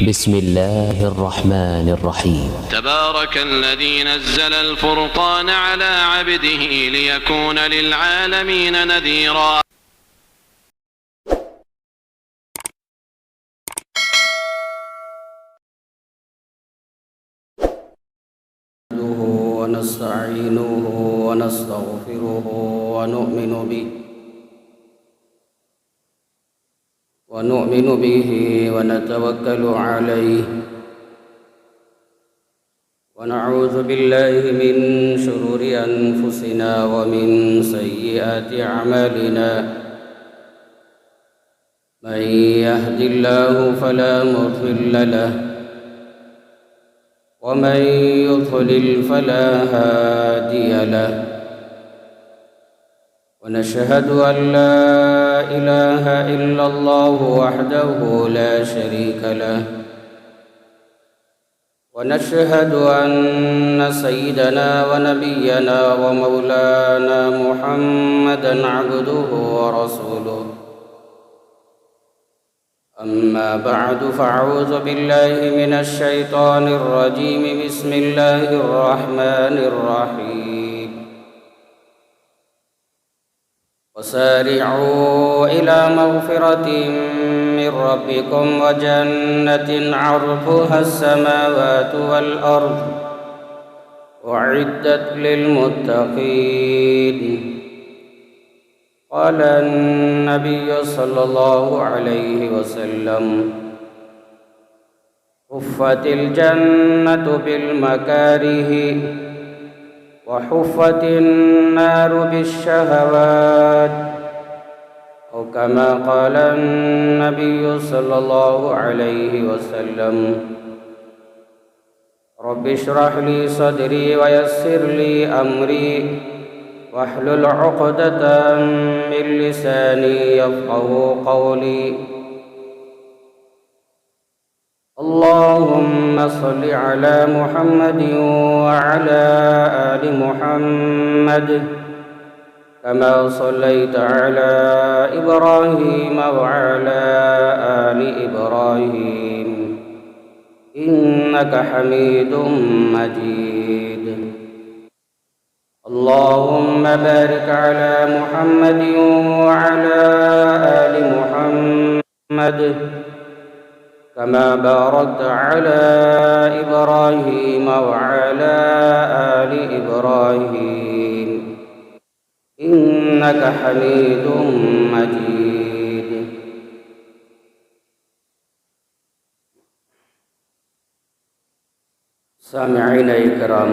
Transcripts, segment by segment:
بسم الله الرحمن الرحيم. تبارك الذي نزل الفرقان على عبده ليكون للعالمين نذيرا. ونستعينه ونستغفره ونؤمن به ونتوكل عليه ونعوذ بالله من شرور أنفسنا ومن سيئات أعمالنا. من يهد الله فلا مضل له ومن يضلل فلا هادي له. ونشهد أن لا إله إلا الله وحده لا شريك له. ونشهد أن سيدنا ونبينا ومولانا محمدًا عبده ورسوله. أما بعد فأعوذ بالله من الشيطان الرجيم. بسم الله الرحمن الرحيم. وسارعوا إلى مغفرة من ربكم وجنة عرضها السماوات والأرض أعدت للمتقين. قال النبي صلى الله عليه وسلم: حفت الجنة بالمكاره وحفت النار بالشهوات، أو كما قال النبي صلى الله عليه وسلم: رب اشرح لي صدري ويسر لي أمري واحلل عقدة من لساني يفقهوا قولي. اللهم صل على محمد وعلى آل محمد كما صليت على إبراهيم وعلى آل إبراهيم إنك حميد مجيد. اللهم بارك على محمد وعلى آل محمد كما باركت على إبراهيم وعلى آل إبراهيم إنك حميد مجيد. سامعين الكرام،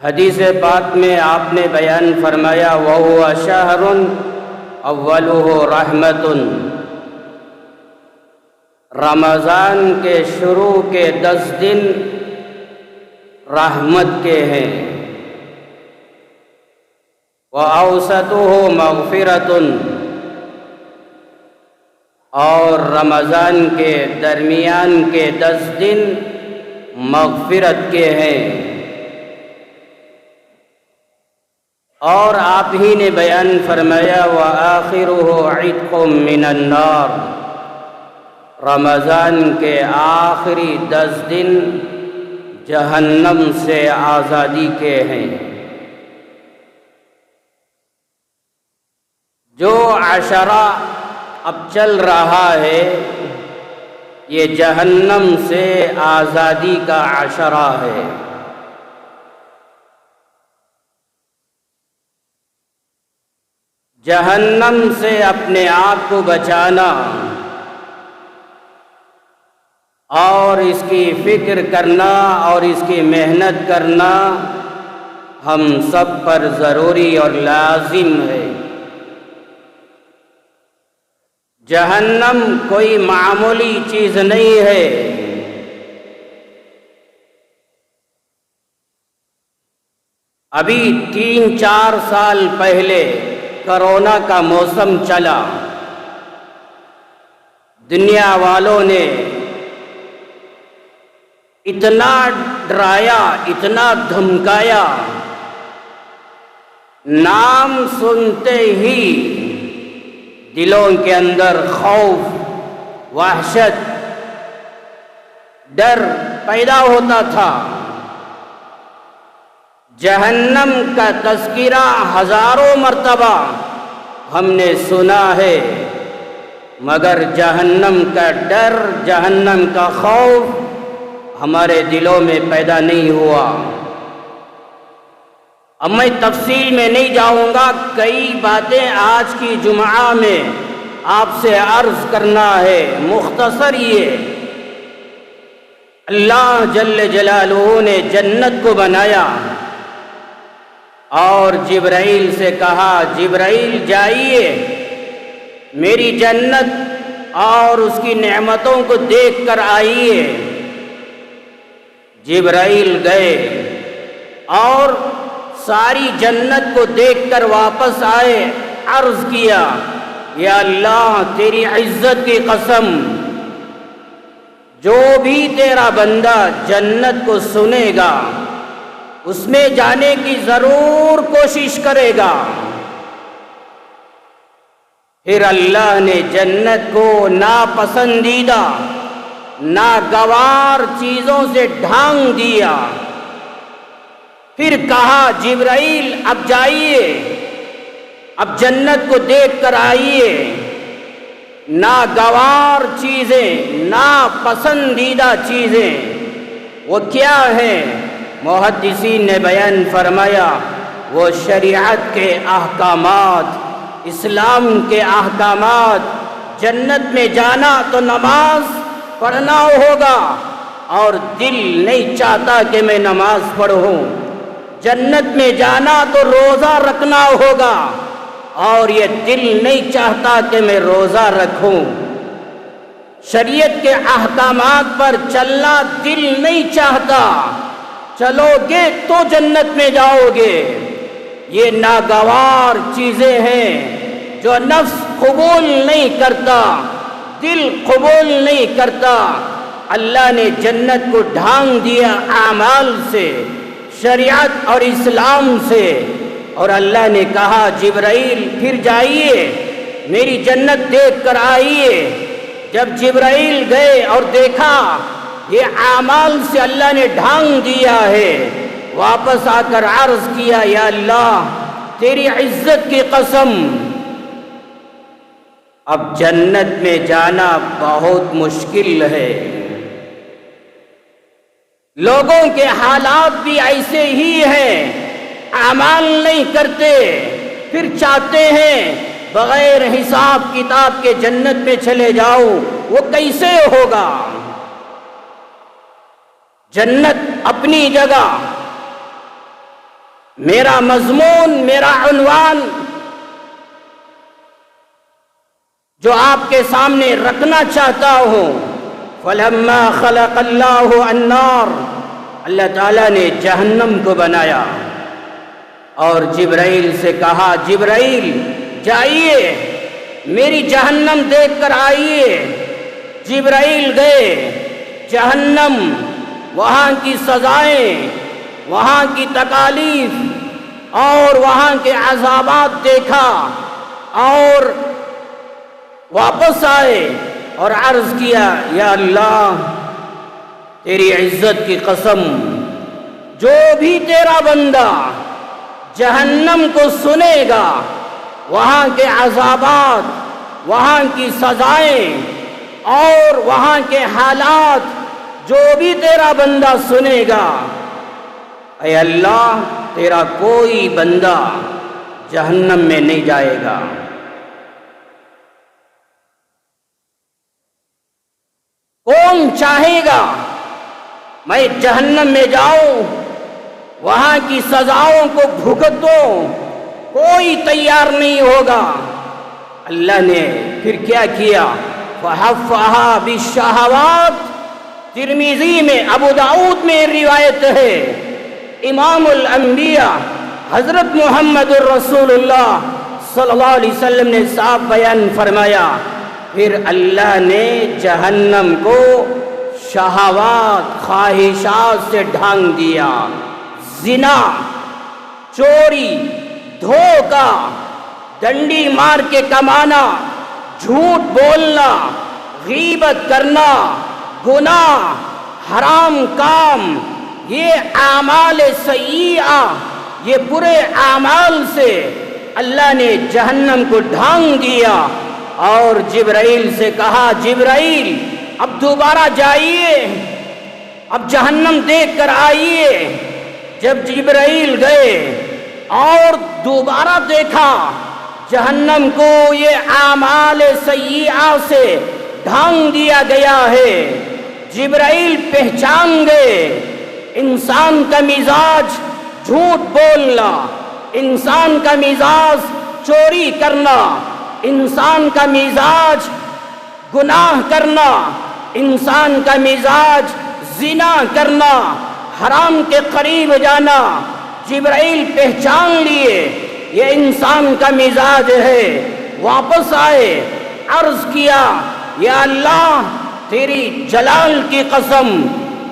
حدیث پاک میں آپ نے بیان فرمایا وَهُوَ شَهْرٌ أَوَّلُهُ رَحْمَةٌ، رمضان کے شروع کے 10 دن رحمت کے ہیں، وَأَوْسَطُهُ مَغْفِرَةٌ، اور رمضان کے درمیان کے 10 دن مغفرت کے ہیں، اور آپ ہی نے بیان فرمایا وَآخِرُهُ عِتْقٌ مِّنَ النَّارِ، رمضان کے آخری 10 دن جہنم سے آزادی کے ہیں۔ جو عشرہ اب چل رہا ہے یہ جہنم سے آزادی کا عشرہ ہے۔ جہنم سے اپنے آپ کو بچانا اور اس کی فکر کرنا اور اس کی محنت کرنا ہم سب پر ضروری اور لازم ہے۔ جہنم کوئی معمولی چیز نہیں ہے۔ ابھی 3-4 سال پہلے کرونا کا موسم چلا، دنیا والوں نے اتنا ڈرایا، اتنا دھمکایا، نام سنتے ہی دلوں کے اندر خوف، وحشت، ڈر پیدا ہوتا تھا۔ جہنم کا تذکرہ ہزاروں مرتبہ ہم نے سنا ہے، مگر جہنم کا ڈر، جہنم کا خوف ہمارے دلوں میں پیدا نہیں ہوا۔ اب میں تفصیل میں نہیں جاؤں گا، کئی باتیں آج کی جمعہ میں آپ سے عرض کرنا ہے۔ مختصر یہ، اللہ جل جلالہ نے جنت کو بنایا اور جبرائیل سے کہا جبرائیل جائیے میری جنت اور اس کی نعمتوں کو دیکھ کر آئیے۔ جبرائیل گئے اور ساری جنت کو دیکھ کر واپس آئے، عرض کیا یا اللہ تیری عزت کی قسم، جو بھی تیرا بندہ جنت کو سنے گا اس میں جانے کی ضرور کوشش کرے گا۔ پھر اللہ نے جنت کو ناپسندیدہ، ناگوار چیزوں سے ڈھانک دیا۔ پھر کہا جبرائیل اب جائیے، اب جنت کو دیکھ کر آئیے، ناگوار چیزیں، ناپسندیدہ چیزیں وہ کیا ہیں؟ محدثین نے بیان فرمایا وہ شریعت کے احکامات، اسلام کے احکامات۔ جنت میں جانا تو نماز پڑھنا ہوگا اور دل نہیں چاہتا کہ میں نماز پڑھوں۔ جنت میں جانا تو روزہ رکھنا ہوگا اور یہ دل نہیں چاہتا کہ میں روزہ رکھوں۔ شریعت کے احکامات پر چلنا دل نہیں چاہتا، چلو گے تو جنت میں جاؤ گے۔ یہ ناگوار چیزیں ہیں جو نفس قبول نہیں کرتا، دل قبول نہیں کرتا۔ اللہ نے جنت کو ڈھانک دیا اعمال سے، شریعت اور اسلام سے، اور اللہ نے کہا جبرائیل پھر جائیے میری جنت دیکھ کر آئیے۔ جب جبرائیل گئے اور دیکھا یہ اعمال سے اللہ نے ڈھانک دیا ہے، واپس آ کر عرض کیا یا اللہ تیری عزت کی قسم، اب جنت میں جانا بہت مشکل ہے۔ لوگوں کے حالات بھی ایسے ہی ہیں، اعمال نہیں کرتے، پھر چاہتے ہیں بغیر حساب کتاب کے جنت میں چلے جاؤ، وہ کیسے ہوگا؟ جنت اپنی جگہ، میرا مضمون، میرا عنوان جو آپ کے سامنے رکھنا چاہتا ہوں، فَلَمَّا خَلَقَ اللَّهُ النَّارَ، اللہ تعالیٰ نے جہنم کو بنایا اور جبرائیل سے کہا جبرائیل جائیے میری جہنم دیکھ کر آئیے۔ جبرائیل گئے جہنم، وہاں کی سزائیں، وہاں کی تکالیف اور وہاں کے عذابات دیکھا اور واپس آئے اور عرض کیا یا اللہ تیری عزت کی قسم، جو بھی تیرا بندہ جہنم کو سنے گا، وہاں کے عذابات، وہاں کی سزائیں اور وہاں کے حالات جو بھی تیرا بندہ سنے گا، اے اللہ تیرا کوئی بندہ جہنم میں نہیں جائے گا۔ کون چاہے گا میں جہنم میں جاؤں، وہاں کی سزاؤں کو بھگتوں؟ کوئی تیار نہیں ہوگا۔ اللہ نے پھر کیا کیا؟ فَحَفَّهَا بِالشَّهَوَاتِ، ترمذی میں، ابو داؤد میں روایت ہے، امام الانبیاء حضرت محمد الرسول اللہ صلی اللہ علیہ وسلم نے صاحب بیان فرمایا، پھر اللہ نے جہنم کو شہوات، خواہشات سے ڈھانک دیا۔ زنا، چوری، دھوکہ، ڈنڈی مار کے کمانا، جھوٹ بولنا، غیبت کرنا، گناہ، حرام کام، یہ اعمال سیئہ، یہ برے اعمال سے اللہ نے جہنم کو ڈھانک دیا اور جبرائیل سے کہا جبرائیل اب دوبارہ جائیے، اب جہنم دیکھ کر آئیے۔ جب جبرائیل گئے اور دوبارہ دیکھا جہنم کو یہ اعمال سیئہ سے ڈھانک دیا گیا ہے، جبرائیل پہچان گئے انسان کا مزاج جھوٹ بولنا، انسان کا مزاج چوری کرنا، انسان کا مزاج گناہ کرنا، انسان کا مزاج زنا کرنا، حرام کے قریب جانا۔ جبرائیل پہچان لیے یہ انسان کا مزاج ہے، واپس آئے، عرض کیا یا اللہ تیری جلال کی قسم،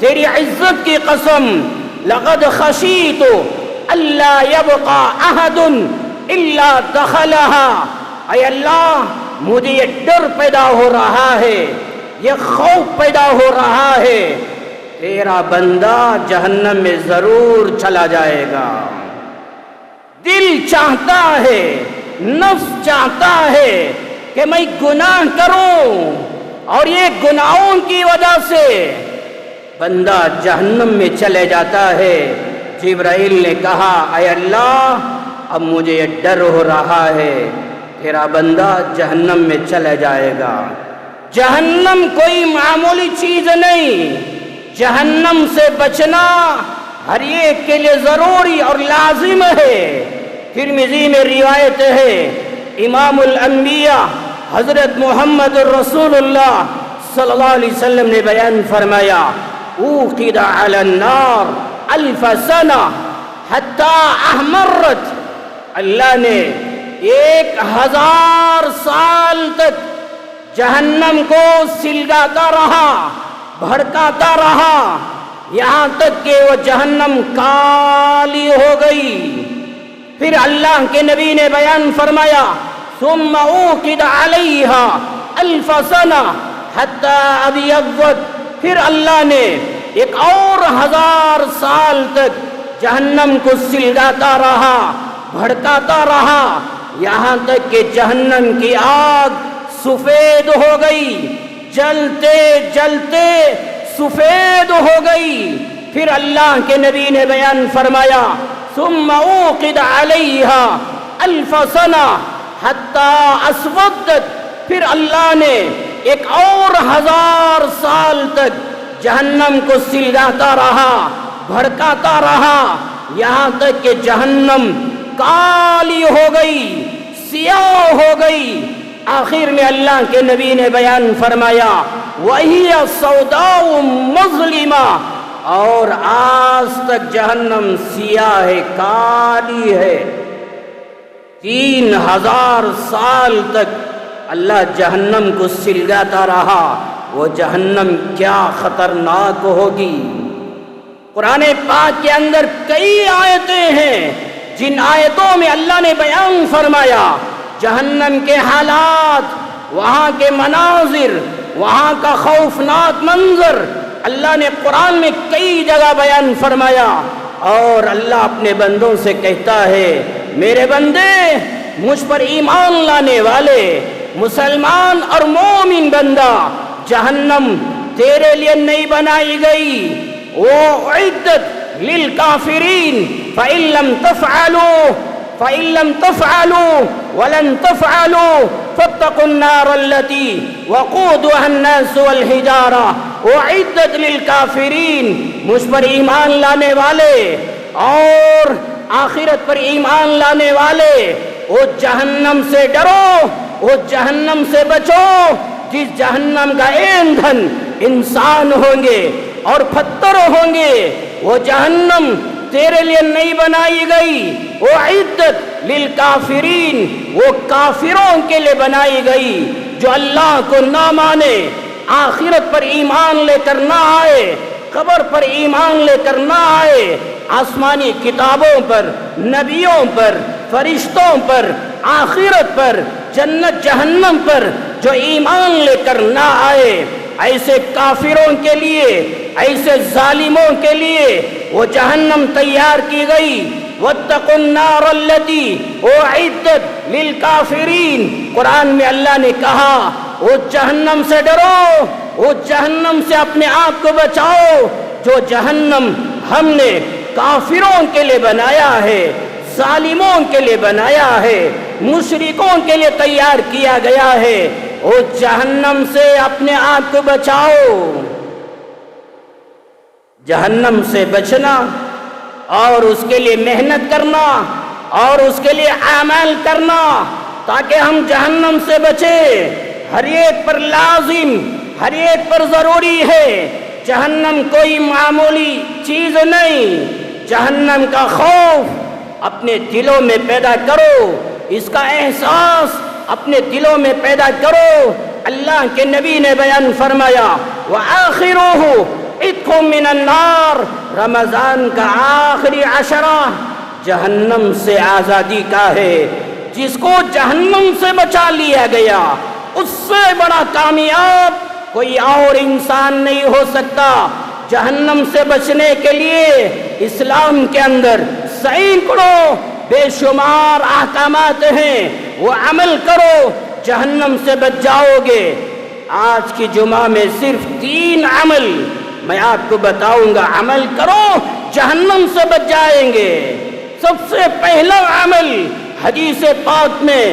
تیری عزت کی قسم، لقد خشیت الا یبقى احد الا دخلها، اے اللہ مجھے یہ ڈر پیدا ہو رہا ہے، یہ خوف پیدا ہو رہا ہے، تیرا بندہ جہنم میں ضرور چلا جائے گا۔ دل چاہتا ہے، نفس چاہتا ہے کہ میں گناہ کروں اور یہ گناہوں کی وجہ سے بندہ جہنم میں چلے جاتا ہے۔ جبرائیل نے کہا اے اللہ اب مجھے یہ ڈر ہو رہا ہے، تیرا بندہ جہنم میں چلے جائے گا۔ جہنم کوئی معمولی چیز نہیں، جہنم سے بچنا ہر ایک کے لیے ضروری اور لازم ہے۔ ترمذی میں روایت ہے، امام الانبیاء حضرت محمد الرسول اللہ صلی اللہ علیہ وسلم نے بیان فرمایا، اوقد علی النار 1000 سنہ حتی احمرت، اللہ نے 1000 سال تک جہنم کو سلگاتا رہا، بھڑکاتا رہا، یہاں تک کہ وہ جہنم کالی ہو گئی۔ پھر اللہ کے نبی نے بیان فرمایا، ثم اوقد علیہا 1000 سنہ حتی ابیضت، پھر اللہ نے ایک اور 1000 سال تک جہنم کو سلگاتا رہا، بھڑکاتا رہا، یہاں تک کہ جہنم کی آگ سفید ہو گئی، جلتے جلتے سفید ہو گئی۔ پھر اللہ کے نبی نے بیان فرمایا، ثم اوقد علیہا 1000 سنہ حتی اسودت، پھر اللہ نے ایک اور 1000 سال تک جہنم کو سلگاتا رہا، بھڑکاتا رہا، یہاں تک کہ جہنم کالی ہو گئی، سیاہ ہو گئی۔ آخر میں اللہ کے نبی نے بیان فرمایا وَهِيَ سَوْدَاءُ مُظْلِمَةٌ، اور آج تک جہنم سیاہ ہے، کالی ہے۔ 3000 سال تک اللہ جہنم کو سلگاتا رہا، وہ جہنم کیا خطرناک ہوگی۔ قرآن پاک کے اندر کئی آیتیں ہیں جن آیتوں میں اللہ نے بیان فرمایا جہنم کے حالات، وہاں کے مناظر، وہاں کا خوفناک منظر اللہ نے قرآن میں کئی جگہ بیان فرمایا۔ اور اللہ اپنے بندوں سے کہتا ہے میرے بندے، مجھ پر ایمان لانے والے مسلمان اور مومن بندہ، جہنم تیرے لیے نہیں بنائی گئی، وہ اعدت للکافرین فَإِن لَّمْ تَفْعَلُوا وَلَن تَفْعَلُوا فَاتَّقُوا النَّارَ الَّتِي وَقُودُهَا النَّاسُ وَالْحِجَارَةُ اعدت للکافرین۔ مجھ پر ایمان لانے والے اور آخرت پر ایمان لانے والے، وہ جہنم سے ڈرو، وہ جہنم سے بچو جس جہنم کا ایندھن انسان ہوں گے اور پتھر ہوں گے۔ وہ جہنم تیرے لیے نہیں بنائی گئی، وہ عدت للکافرین، وہ کافروں کے لیے بنائی گئی جو اللہ کو نہ مانے، آخرت پر ایمان لے کر نہ آئے، قبر پر ایمان لے کر نہ آئے، آسمانی کتابوں پر، نبیوں پر، فرشتوں پر، آخرت پر، جنت جہنم پر جو ایمان لے کر نہ آئے، ایسے کافروں کے لیے، ایسے ظالموں کے لیے وہ جہنم تیار کی گئی۔ وَاتَّقُوا النَّارَ الَّتِي أُعِدَّتْ لِلْكَافِرِينَ۔ قرآن میں اللہ نے کہا وہ جہنم سے ڈرو، وہ جہنم سے اپنے آپ کو بچاؤ جو جہنم ہم نے کافروں کے لیے بنایا ہے، ظالموں کے لیے بنایا ہے، مشرکوں کے لیے تیار کیا گیا ہے۔ وہ جہنم سے اپنے آپ کو بچاؤ۔ جہنم سے بچنا اور اس کے لیے محنت کرنا اور اس کے لیے عمل کرنا تاکہ ہم جہنم سے بچیں، ہر ایک پر لازم، ہر ایک پر ضروری ہے۔ جہنم کوئی معمولی چیز نہیں۔ جہنم کا خوف اپنے دلوں میں پیدا کرو، اس کا احساس اپنے دلوں میں پیدا کرو۔ اللہ کے نبی نے بیان فرمایا وَآخِرُهُ عِتْقٌ مِّنَ النَّارِ، رمضان کا آخری عشرہ جہنم سے آزادی کا ہے۔ جس کو جہنم سے بچا لیا گیا اس سے بڑا کامیاب کوئی اور انسان نہیں ہو سکتا۔ جہنم سے بچنے کے لیے اسلام کے اندر سینکڑوں بے شمار احکامات ہیں، وہ عمل کرو، جہنم سے بچ جاؤ گے۔ آج کی جمعہ میں صرف 3 عمل میں آپ کو بتاؤں گا، عمل کرو جہنم سے بچ جائیں گے۔ سب سے پہلا عمل حدیث پاک میں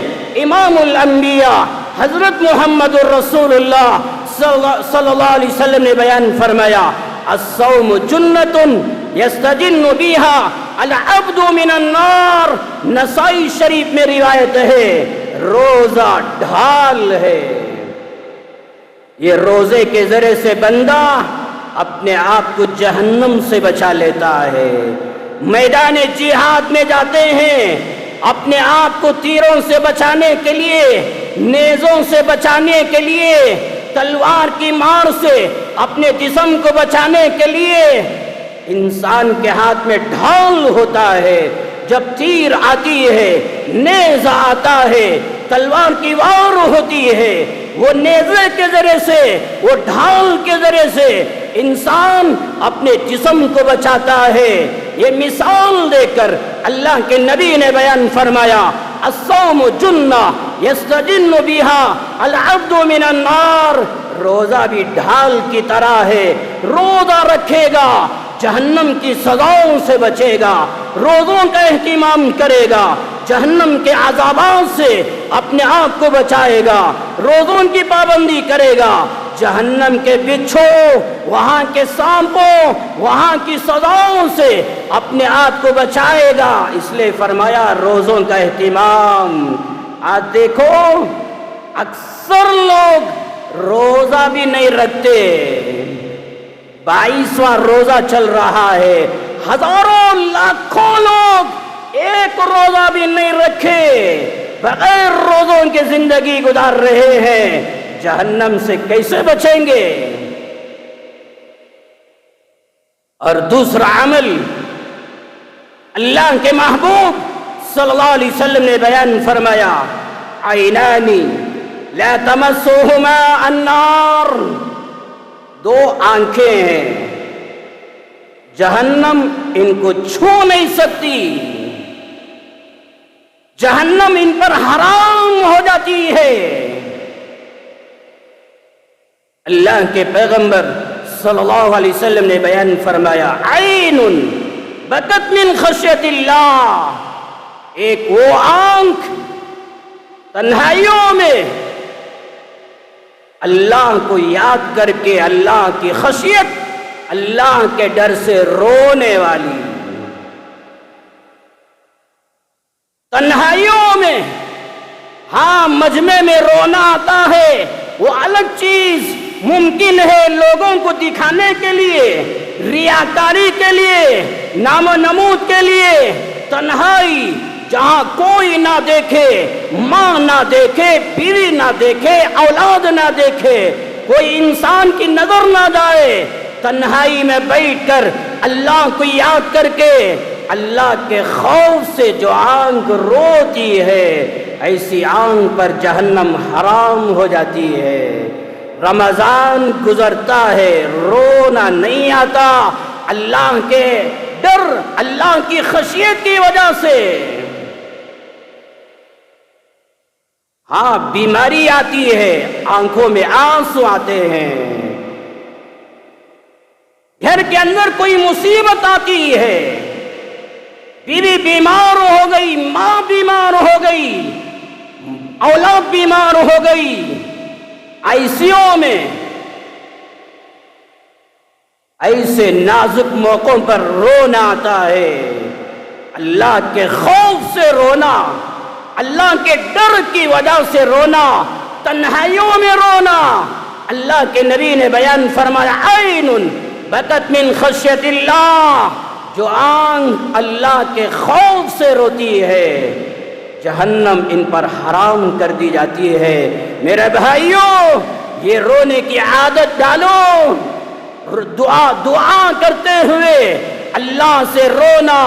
امام الانبیاء حضرت محمد الرسول اللہ صلی اللہ علیہ وسلم نے بیان فرمایا الصوم جنۃ یستجن بہا العبد من النار۔ نسائی شریف میں روایت ہے روزہ ڈھال ہے۔ یہ روزے کے ذریعے سے بندہ اپنے آپ کو جہنم سے بچا لیتا ہے۔ میدان جہاد میں جاتے ہیں، اپنے آپ کو تیروں سے بچانے کے لیے، نیزوں سے بچانے کے لیے، تلوار کی مار سے اپنے جسم کو بچانے کے لیے انسان کے ہاتھ میں ڈھال ہوتا ہے۔ جب تیر آتی ہے، نیزہ آتا ہے، تلوار کی وار ہوتی ہے، وہ نیزے کے ذریعے سے، وہ ڈھال کے ذریعے سے انسان اپنے جسم کو بچاتا ہے۔ یہ مثال دے کر اللہ کے نبی نے بیان فرمایا الصوم جنہ یستجن بہا العبد من النار۔ روزہ بھی ڈھال کی طرح ہے، روزہ رکھے گا جہنم کی سزاؤں سے بچے گا، روزوں کا اہتمام کرے گا، جہنم کے عذابات سے اپنے آپ کو بچائے گا، روزوں کی پابندی کرے گا، جہنم کے بچھو، وہاں کے سانپوں، وہاں کی سزاؤں سے اپنے آپ کو بچائے گا۔ اس لیے فرمایا روزوں کا اہتمام۔ آج دیکھو اکثر لوگ روزہ بھی نہیں رکھتے، 22واں روزہ چل رہا ہے، ہزاروں لاکھوں لوگ ایک روزہ بھی نہیں رکھے، بغیر روزوں کے زندگی گزار رہے ہیں۔ جہنم سے کیسے بچیں گے؟ اور دوسرا عمل اللہ کے محبوب صلی اللہ علیہ وسلم نے بیان فرمایا، عینانی لا تمسہما النار، دو آنکھیں ہیں جہنم ان کو چھو نہیں سکتی، جہنم ان پر حرام ہو جاتی ہے۔ اللہ کے پیغمبر صلی اللہ علیہ وسلم نے بیان فرمایا، عین بکت من خشیت اللہ، ایک وہ آنکھ تنہائیوں میں اللہ کو یاد کر کے، اللہ کی خشیت، اللہ کے ڈر سے رونے والی، تنہائیوں میں۔ ہاں مجمع میں رونا آتا ہے، وہ الگ چیز، ممکن ہے لوگوں کو دکھانے کے لیے، ریاکاری کے لیے، نام و نمود کے لیے۔ تنہائی جہاں کوئی نہ دیکھے، ماں نہ دیکھے، بیوی نہ دیکھے، اولاد نہ دیکھے، کوئی انسان کی نظر نہ جائے، تنہائی میں بیٹھ کر اللہ کو یاد کر کے، اللہ کے خوف سے جو آنکھ روتی ہے، ایسی آنکھ پر جہنم حرام ہو جاتی ہے۔ رمضان گزرتا ہے، رونا نہیں آتا، اللہ کے ڈر، اللہ کی خشیت کی وجہ سے۔ ہاں بیماری آتی ہے، آنکھوں میں آنسو آتے ہیں، گھر کے اندر کوئی مصیبت آتی ہے، بیوی بیمار ہو گئی، ماں بیمار ہو گئی، اولاد بیمار ہو گئی، آئی سی یو میں، ایسے نازک موقعوں پر رونا آتا ہے، اللہ کے خوف سے رونا، اللہ کے ڈر کی وجہ سے رونا، تنہائیوں میں رونا۔ اللہ کے نبی نے بیان فرمایا، عین بکت من خشیت اللہ، جو آنکھ اللہ کے خوف سے روتی ہے، جہنم ان پر حرام کر دی جاتی ہے۔ میرے بھائیوں، یہ رونے کی عادت ڈالو، دعا کرتے ہوئے، اللہ سے رونا،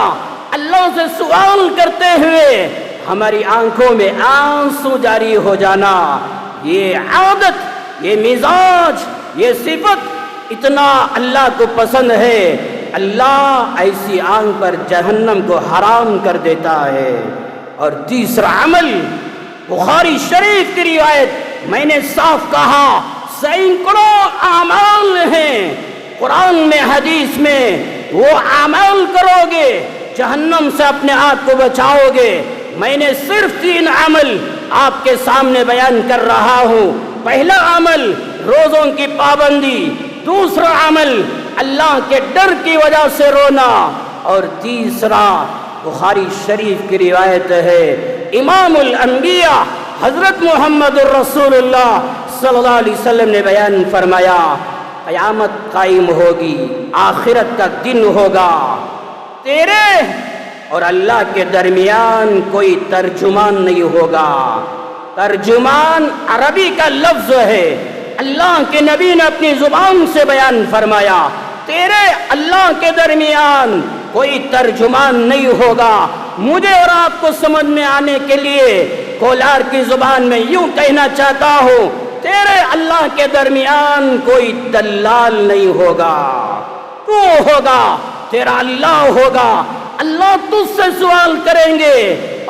اللہ سے سوال کرتے ہوئے، ہماری آنکھوں میں آنسو جاری ہو جانا، یہ عادت، یہ مزاج، یہ صفت اتنا اللہ کو پسند ہے، اللہ ایسی آنکھ پر جہنم کو حرام کر دیتا ہے۔ اور تیسرا عمل، بخاری شریف کی روایت، میں نے صاف کہا سینکڑوں اعمال ہیں، قرآن میں حدیث میں، وہ اعمال کرو گے جہنم سے اپنے آپ کو بچاؤ گے۔ میں نے صرف 3 عمل آپ کے سامنے بیان کر رہا ہوں۔ پہلا عمل روزوں کی پابندی، دوسرا عمل اللہ کے ڈر کی وجہ سے رونا، اور تیسرا بخاری شریف کی روایت ہے، امام الانبیاء حضرت محمد الرسول اللہ صلی اللہ علیہ وسلم نے بیان فرمایا، قیامت قائم ہوگی، آخرت کا دن ہوگا، تیرے اور اللہ کے درمیان کوئی ترجمان نہیں ہوگا۔ ترجمان عربی کا لفظ ہے، اللہ کے نبی نے اپنی زبان سے بیان فرمایا، تیرے اللہ کے درمیان کوئی ترجمان نہیں ہوگا۔ مجھے اور آپ کو سمجھ میں آنے کے لیے کولار کی زبان میں یوں کہنا چاہتا ہوں، تیرے اللہ کے درمیان کوئی دلال نہیں ہوگا، تو ہوگا، تیرا اللہ ہوگا، اللہ تجھ سے سوال کریں گے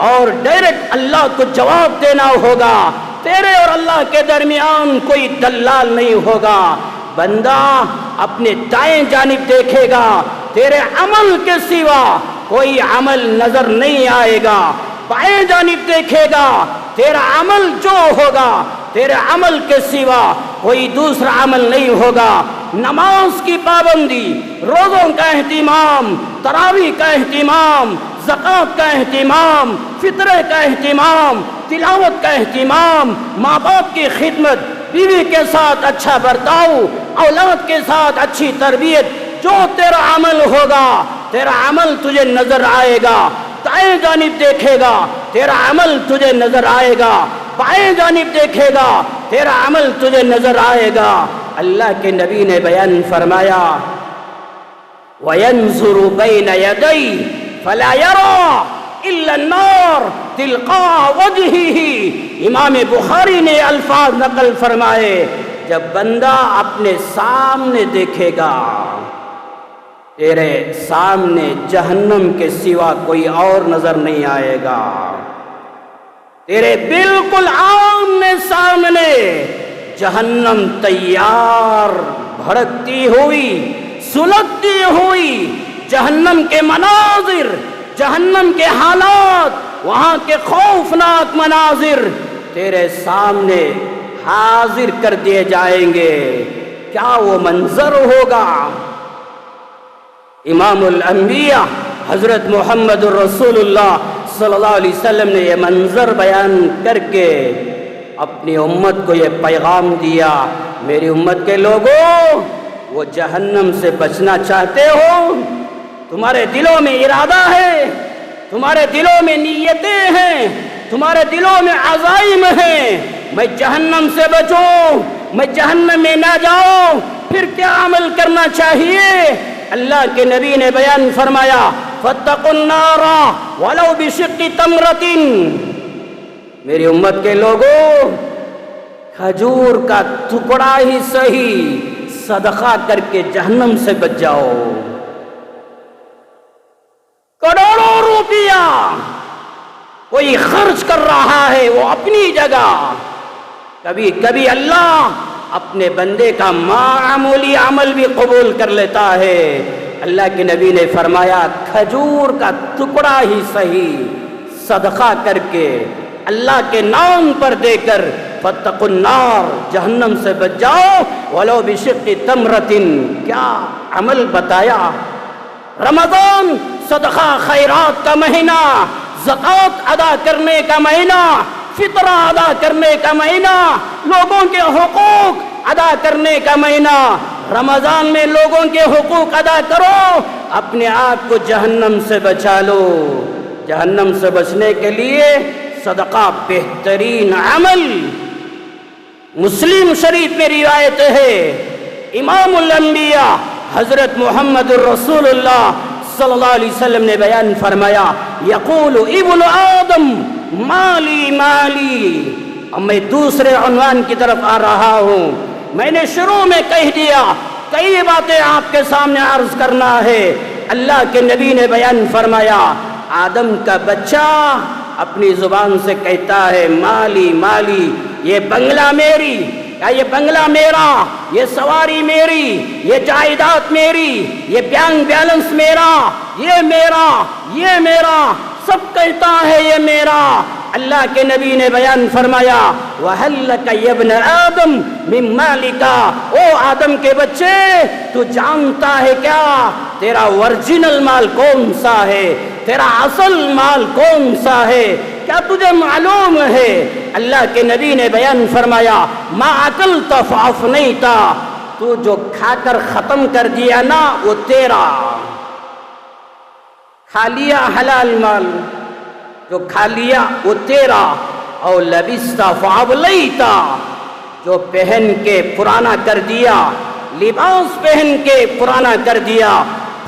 اور ڈائریکٹ اللہ کو جواب دینا ہوگا، تیرے اور اللہ کے درمیان کوئی دلال نہیں ہوگا۔ بندہ اپنے دائیں جانب دیکھے گا، تیرے عمل کے سوا کوئی عمل نظر نہیں آئے گا، بائیں جانب دیکھے گا، تیرا عمل جو ہوگا، تیرے عمل کے سوا کوئی دوسرا عمل نہیں ہوگا۔ نماز کی پابندی، روزوں کا اہتمام، تراویح کا اہتمام، زکوٰۃ کا اہتمام، فطرے کا اہتمام، تلاوت کا اہتمام، ماں باپ کی خدمت، بیوی کے ساتھ اچھا برتاؤ، اولاد کے ساتھ اچھی تربیت، جو تیرا عمل ہوگا تیرا عمل تجھے نظر آئے گا۔ دائیں جانب دیکھے گا تیرا عمل تجھے نظر آئے گا، بائیں جانب دیکھے گا تیرا عمل تجھے نظر آئے گا۔ اللہ کے نبی نے بیان فرمایا وَيَنْظُرُ بَيْنَ يَدَيْهِ فَلَا يَرَى إِلَّا النَّارَ تِلْقَاءَ وَجْهِهِ۔ امام بخاری نے الفاظ نقل فرمائے، جب بندہ اپنے سامنے دیکھے گا، تیرے سامنے جہنم کے سوا کوئی اور نظر نہیں آئے گا، تیرے بالکل آمنے سامنے جہنم تیار، بھڑکتی ہوئی، سلگتی ہوئی، جہنم کے مناظر، جہنم کے حالات، وہاں کے خوفناک مناظر تیرے سامنے حاضر کر دیے جائیں گے۔ کیا وہ منظر ہوگا؟ امام الانبیاء حضرت محمد الرسول اللہ صلی اللہ علیہ وسلم نے یہ منظر بیان کر کے اپنی امت کو یہ پیغام دیا، میری امت کے لوگوں، وہ جہنم سے بچنا چاہتے ہو؟ تمہارے دلوں میں ارادہ ہے، تمہارے دلوں میں نیتیں ہیں، تمہارے دلوں میں عزائم ہیں، میں جہنم سے بچوں، میں جہنم میں نہ جاؤں، پھر کیا عمل کرنا چاہیے؟ اللہ کے نبی نے بیان فرمایا فَاتَّقُوا النَّارَ وَلَوْ بِشِقِّ تَمْرَةٍ۔ میری امت کے لوگوں، کھجور کا ٹکڑا ہی صحیح صدقہ کر کے جہنم سے بچ جاؤ۔ کروڑوں روپیہ کوئی خرچ کر رہا ہے، وہ اپنی جگہ، کبھی کبھی اللہ اپنے بندے کا معمولی عمل بھی قبول کر لیتا ہے۔ اللہ کے نبی نے فرمایا کھجور کا ٹکڑا ہی صحیح صدقہ کر کے اللہ کے نام پر دے کر فَاتَّقُوا النَّارَ، جہنم سے بچ جاؤ، وَلَوْ بِشِقِّ تَمْرَةٍ۔ کیا عمل بتایا؟ رمضان صدقہ خیرات کا مہینہ، زکوٰۃ ادا کرنے کا مہینہ، فطرہ ادا کرنے کا مہینہ، لوگوں کے حقوق ادا کرنے کا مہینہ۔ رمضان میں لوگوں کے حقوق ادا کرو، اپنے آپ کو جہنم سے بچا لو۔ جہنم سے بچنے کے لیے صدقہ بہترین عمل۔ مسلم شریف میں روایت ہے، امام الانبیاء حضرت محمد الرسول اللہ صلی اللہ علیہ وسلم نے بیان فرمایا یقول ابن آدم مالی مالی۔ اب میں دوسرے عنوان کی طرف آ رہا ہوں۔ میں نے شروع میں کہہ دیا، کئی باتیں آپ کے سامنے عرض کرنا ہے۔ اللہ کے نبی نے بیان فرمایا آدم کا بچہ اپنی زبان سے کہتا ہے مالی مالی، یہ بنگلہ میری، یا یہ بنگلہ میرا، یہ سواری میری، یہ جائیداد میری، یہ بینک بیلنس میرا، یہ میرا، یہ میرا، سب کہتا ہے یہ میرا۔ اللہ کے نبی نے بیان فرمایا وَهَلْ لَكَ يَا ابْنَ آدَمَ مِن مَالِكَ، او آدم کے بچے، تو جانتا ہے کیا تیرا ورجنل مال کون سا ہے، تیرا اصل مال کون سا ہے، کیا تجھے معلوم ہے؟ اللہ کے نبی نے بیان فرمایا مَا أَكَلْتَ فَأَفْنَيْتَ، تو جو کھا کر ختم کر دیا نا وہ تیرا، کھا لیا حلال مال، جو کھا لیا وہ تیرا۔ او لبست فابلیت، جو پہن کے پرانا کر دیا، لباس پہن کے پرانا کر دیا،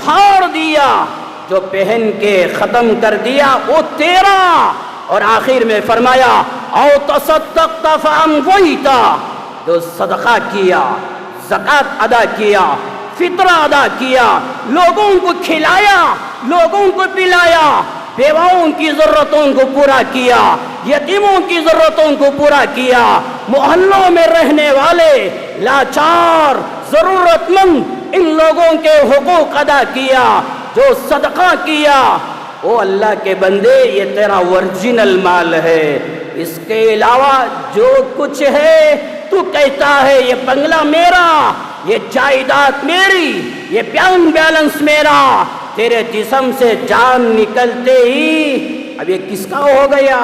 پھاڑ دیا، جو پہن کے ختم کر دیا وہ تیرا۔ اور آخر میں فرمایا او تصدقت فامضیت، جو صدقہ کیا، زکوٰۃ ادا کیا، فطرہ ادا کیا، لوگوں کو کھلایا، لوگوں کو پلایا، بیواؤں کی ضرورتوں کو پورا کیا، یتیموں کی ضرورتوں کو پورا کیا، محلوں میں رہنے والے لاچار ضرورت مند ان لوگوں کے حقوق ادا کیا، جو صدقہ کیا، او اللہ کے بندے یہ تیرا ورجنل مال ہے۔ اس کے علاوہ جو کچھ ہے تو کہتا ہے یہ بنگلہ میرا، یہ جائیداد میری، یہ بینک بیلنس میرا، تیرے جسم سے جان نکلتے ہی اب یہ کس کا ہو گیا؟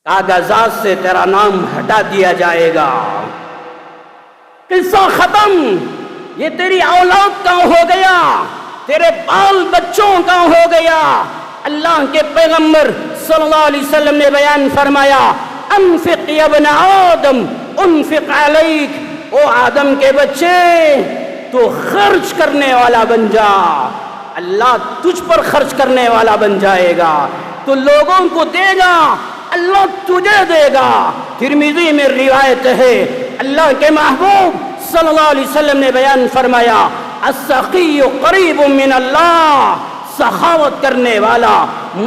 کاغذات سے تیرا نام ہٹا دیا جائے گا، قصہ ختم۔ یہ تیری اولاد کا ہو گیا، تیرے بال بچوں کا ہو گیا۔ اللہ کے پیغمبر صلی اللہ علیہ وسلم نے بیان فرمایا، انفق یا ابن آدم انفق علیک، او آدم کے بچے تو خرچ کرنے والا بن جا، اللہ تجھ پر خرچ کرنے والا بن جائے گا۔ تو لوگوں کو دے گا، اللہ تجھے دے گا۔ ترمذی میں روایت ہے، اللہ کے محبوب صلی اللہ علیہ وسلم نے بیان فرمایا، السخی قریب من اللہ، سخاوت کرنے والا،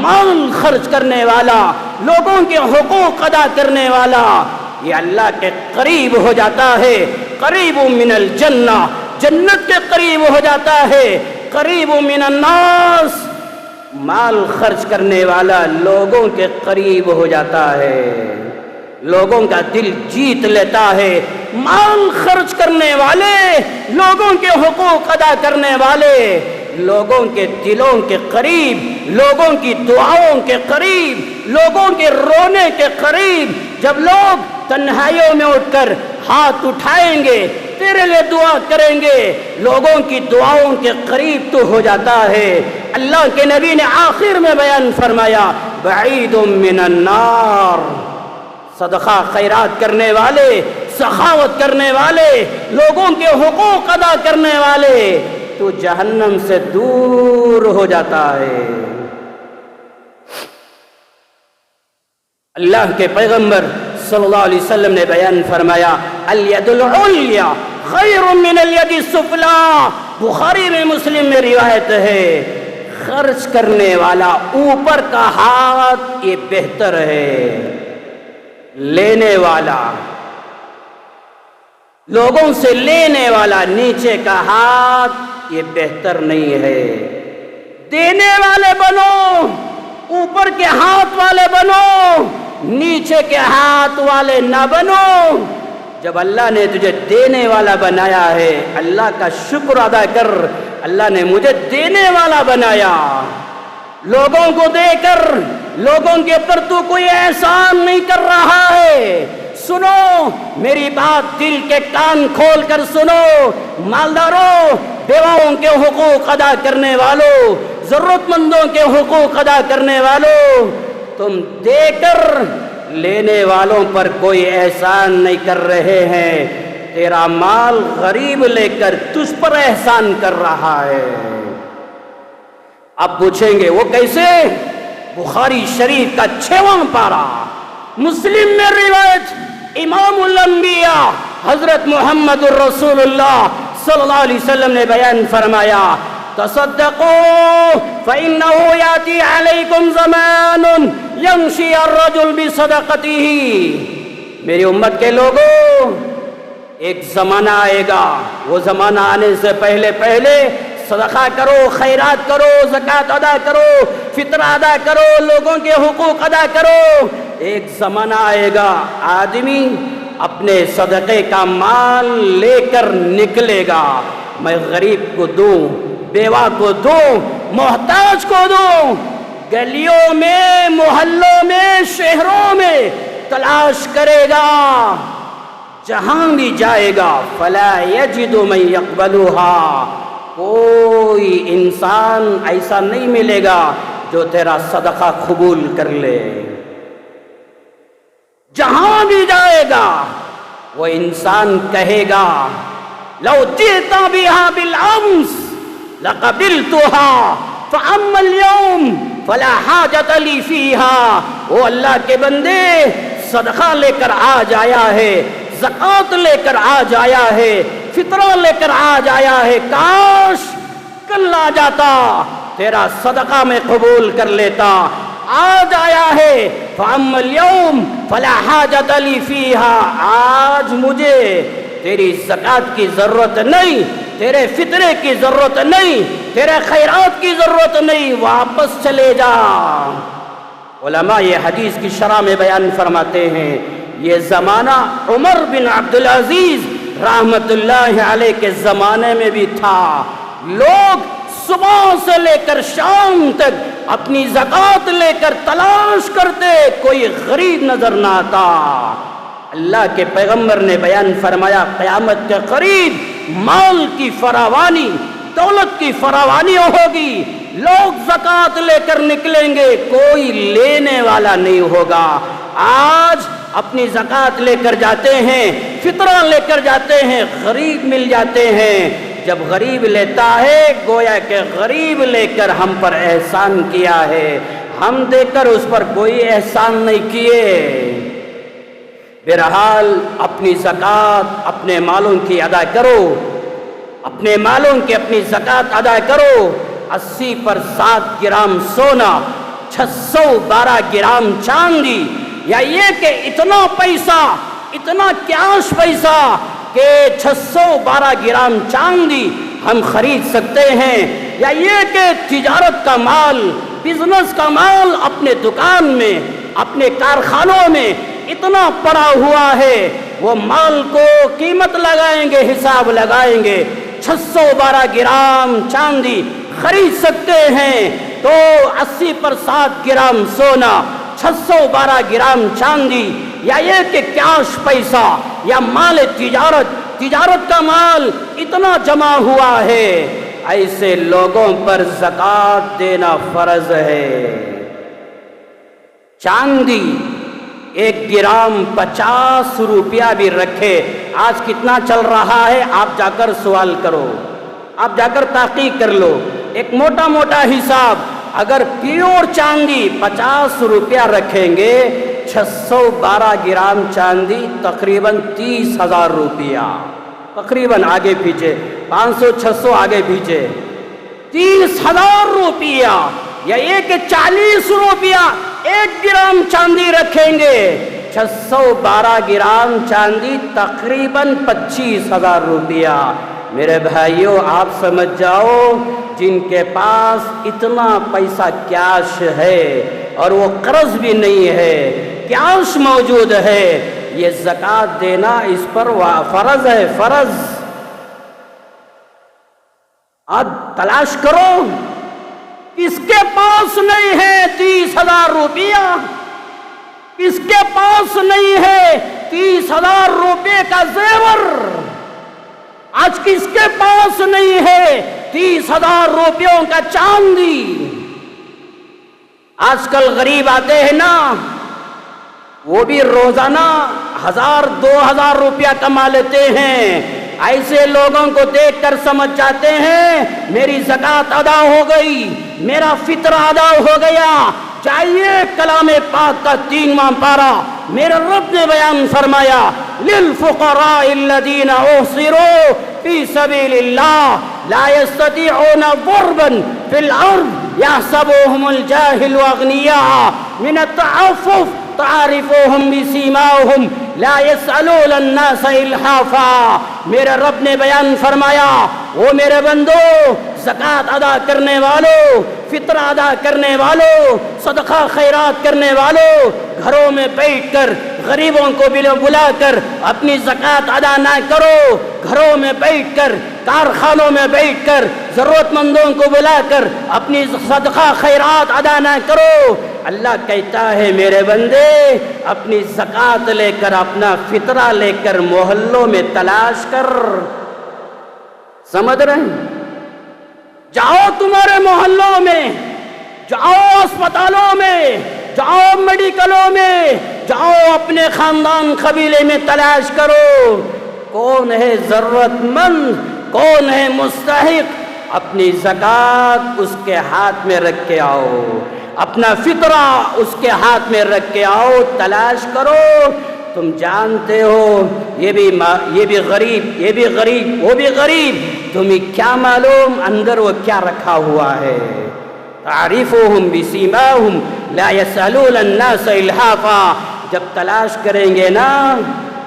مال خرچ کرنے والا، لوگوں کے حقوق ادا کرنے والا، یہ اللہ کے قریب ہو جاتا ہے۔ قریب من الجنہ، جنت کے قریب ہو جاتا ہے۔ قریب من الناس، مال خرچ کرنے والا لوگوں کے قریب ہو جاتا ہے، لوگوں کا دل جیت لیتا ہے۔ مال خرچ کرنے والے، لوگوں کے حقوق ادا کرنے والے، لوگوں کے دلوں کے قریب، لوگوں کی دعاؤں کے قریب، لوگوں کے رونے کے قریب۔ جب لوگ تنہائیوں میں اٹھ کر ہاتھ اٹھائیں گے، تیرے لیے دعا کریں گے، لوگوں کی دعاؤں کے قریب تو ہو جاتا ہے۔ اللہ کے نبی نے آخر میں بیان فرمایا، بعید من النار، صدقہ خیرات کرنے والے، سخاوت کرنے والے، لوگوں کے حقوق ادا کرنے والے، تو جہنم سے دور ہو جاتا ہے۔ اللہ کے پیغمبر صلی اللہ علیہ وسلم نے بیان فرمایا، الید العلیٰ خیر من الید السفلیٰ، بخاری میں مسلم میں روایت ہے، خرچ کرنے والا اوپر کا ہاتھ یہ بہتر ہے، لینے والا، لوگوں سے لینے والا نیچے کا ہاتھ یہ بہتر نہیں ہے۔ دینے والے بنو، اوپر کے ہاتھ والے بنو، نیچے کے ہاتھ والے نہ بنو۔ جب اللہ نے تجھے دینے والا بنایا ہے، اللہ کا شکر ادا کر، اللہ نے مجھے دینے والا بنایا۔ لوگوں کو دے کر لوگوں کے اوپر تو کوئی احسان نہیں کر رہا ہے۔ سنو میری بات، دل کے کان کھول کر سنو، مالداروں، بیواؤں کے حقوق ادا کرنے والوں، ضرورت مندوں کے حقوق ادا کرنے والوں، تم دے کر لینے والوں پر کوئی احسان نہیں کر رہے ہیں، تیرا مال غریب لے کر تجھ پر احسان کر رہا ہے۔ آپ پوچھیں گے وہ کیسے؟ بخاری شریف کا 6واں پارہ، مسلم میں روایت، امام الانبیاء حضرت محمد الرسول اللہ صلی اللہ علیہ وسلم نے بیان فرمایا، تصدقوا فإنه يأتي عليكم زمان يمشي الرجل بصدقته۔ میری امت کے لوگوں، ایک زمانہ آئے گا، وہ زمانہ آنے سے پہلے صدقہ کرو، خیرات کرو، زکوٰۃ ادا کرو، فطرہ ادا کرو، لوگوں کے حقوق ادا کرو۔ ایک زمانہ آئے گا، آدمی اپنے صدقے کا مال لے کر نکلے گا، میں غریب کو دوں، بیوہ کو دوں، محتاج کو دوں۔ گلیوں میں، محلوں میں، شہروں میں تلاش کرے گا، جہاں بھی جائے گا، فلا یجد من یقبلها، کوئی انسان ایسا نہیں ملے گا جو تیرا صدقہ قبول کر لے۔ جہاں بھی جائے گا وہ انسان کہے گا، لو جئت بها بالامس لقبلتها فاما اليوم فلا حاجت لی فیها۔ وہ اللہ کے بندے، صدقہ لے کر آج آیا ہے، زکوٰۃ لے کر آج آیا ہے، فطرہ لے کر آج آیا ہے، کاش کل آ جاتا، تیرا صدقہ میں قبول کر لیتا۔ آج آیا ہے، فَأَمَّا الْيَوْمِ فَلَا حَاجَةَ لِي فِيهَا، آج مجھے تیری زکوٰۃ کی ضرورت نہیں، تیرے فطرے کی ضرورت نہیں، تیرے خیرات کی ضرورت نہیں، واپس چلے جا۔ علماء یہ حدیث کی شرح میں بیان فرماتے ہیں یہ زمانہ عمر بن عبدالعزیز رحمت اللہ علیہ کے زمانے میں بھی تھا. لوگ صبح سے لے کر شام تک اپنی زکوٰۃ لے کر تلاش کرتے، کوئی غریب نظر نہ آتا. اللہ کے پیغمبر نے بیان فرمایا قیامت کے قریب مال کی فراوانی، دولت کی فراوانی ہوگی. لوگ زکوٰۃ لے کر نکلیں گے، کوئی لینے والا نہیں ہوگا. آج اپنی زکوٰۃ لے کر جاتے ہیں، فطرہ لے کر جاتے ہیں، غریب مل جاتے ہیں. جب غریب لیتا ہے گویا کہ غریب لے کر ہم پر احسان کیا ہے، ہم دے کر اس پر کوئی احسان نہیں کیے. بہرحال اپنی زکوٰۃ اپنے مالوں کی ادا کرو، اپنے مالوں کی اپنی زکوٰۃ ادا کرو. 80 پر 7 گرام سونا، 612 گرام چاندی، یا یہ کہ اتنا پیسہ، اتنا کیش پیسہ کہ 612 گرام چاندی ہم خرید سکتے ہیں، یا یہ کہ تجارت کا مال، بزنس کا مال اپنے دکان میں، اپنے کارخانوں میں اتنا پڑا ہوا ہے، وہ مال کو قیمت لگائیں گے، حساب لگائیں گے، 612 گرام چاندی خرید سکتے ہیں. تو 80 پر 7 گرام سونا، 612 گرام چاندی، یا یہ کہ کیش پیسہ یا مال تجارت کا مال اتنا جمع ہوا ہے، ایسے لوگوں پر زکوٰۃ دینا فرض ہے. چاندی 1 گرام 50 روپیہ بھی رکھے، آج کتنا چل رہا ہے آپ جا کر سوال کرو، آپ جا کر تحقیق کر لو. ایک موٹا موٹا حساب، اگر پیور چاندی 50 روپیہ رکھیں گے، 612 گرام چاندی تقریباً 30,000 روپیہ، تقریباً آگے پیچھے 500 600 آگے پیچھے 30,000 روپیہ، یا یہ کہ 40 روپیہ 1 گرام چاندی رکھیں گے، 612 گرام چاندی تقریباً 25,000 روپیہ. میرے بھائیوں آپ سمجھ جاؤ، جن کے پاس اتنا پیسہ کیش ہے اور وہ قرض بھی نہیں ہے، کیش موجود ہے، یہ زکوٰۃ دینا اس پر فرض ہے، فرض. اب تلاش کرو کس کے پاس نہیں ہے 30,000 روپیہ، کس کے پاس نہیں ہے 30,000 روپے کا زیور. آج کس کے پاس نہیں ہے 30,000 روپیوں کا چاندی. آج کل غریب آتے ہیں نا، وہ بھی روزانہ 1,000-2,000 روپیہ کما لیتے ہیں. ایسے لوگوں کو دیکھ کر سمجھ جاتے ہیں میری زکوٰۃ ادا ہو گئی، میرا فطرہ ادا ہو گیا. چاہیے کلام پاک کا 3واں پارہ میرے رب نے بیان فرمایا للفقراء الذین احصروا فی سبیل اللہ لا یستطیعون ضربا فی الارض یحسبهم الجاہل اغنیاء من التعفف تعرفهم بسیماهم لا يسألون الناس الحافا. میرے رب نے بیان فرمایا وہ میرے بندو، زکوٰۃ ادا کرنے والوں، فطرہ ادا کرنے والوں، صدقہ خیرات کرنے والوں، گھروں میں بیٹھ کر غریبوں کو بلا کر اپنی زکوٰۃ ادا نہ کرو. گھروں میں بیٹھ کر، کارخانوں میں بیٹھ کر ضرورت مندوں کو بلا کر اپنی صدقہ خیرات ادا نہ کرو. اللہ کہتا ہے میرے بندے اپنی زکوٰۃ لے کر، اپنا فطرہ لے کر محلوں میں تلاش کر. سمجھ رہے ہیں؟ جاؤ تمہارے محلوں میں، جاؤ اسپتالوں میں، جاؤ میڈیکلوں میں، جاؤ اپنے خاندان قبیلے میں تلاش کرو کون ہے ضرورت مند، کون ہے مستحق. اپنی زکوٰۃ اس کے ہاتھ میں رکھ کے آؤ، اپنا فطرہ اس کے ہاتھ میں رکھ کے آؤ، تلاش کرو. تم جانتے ہو یہ بھی غریب، یہ بھی غریب، وہ بھی غریب، تمہیں کیا معلوم اندر وہ کیا رکھا ہوا ہے. تعریفهم بسیماهم لا يسألون الناس الحافا. جب تلاش کریں گے نا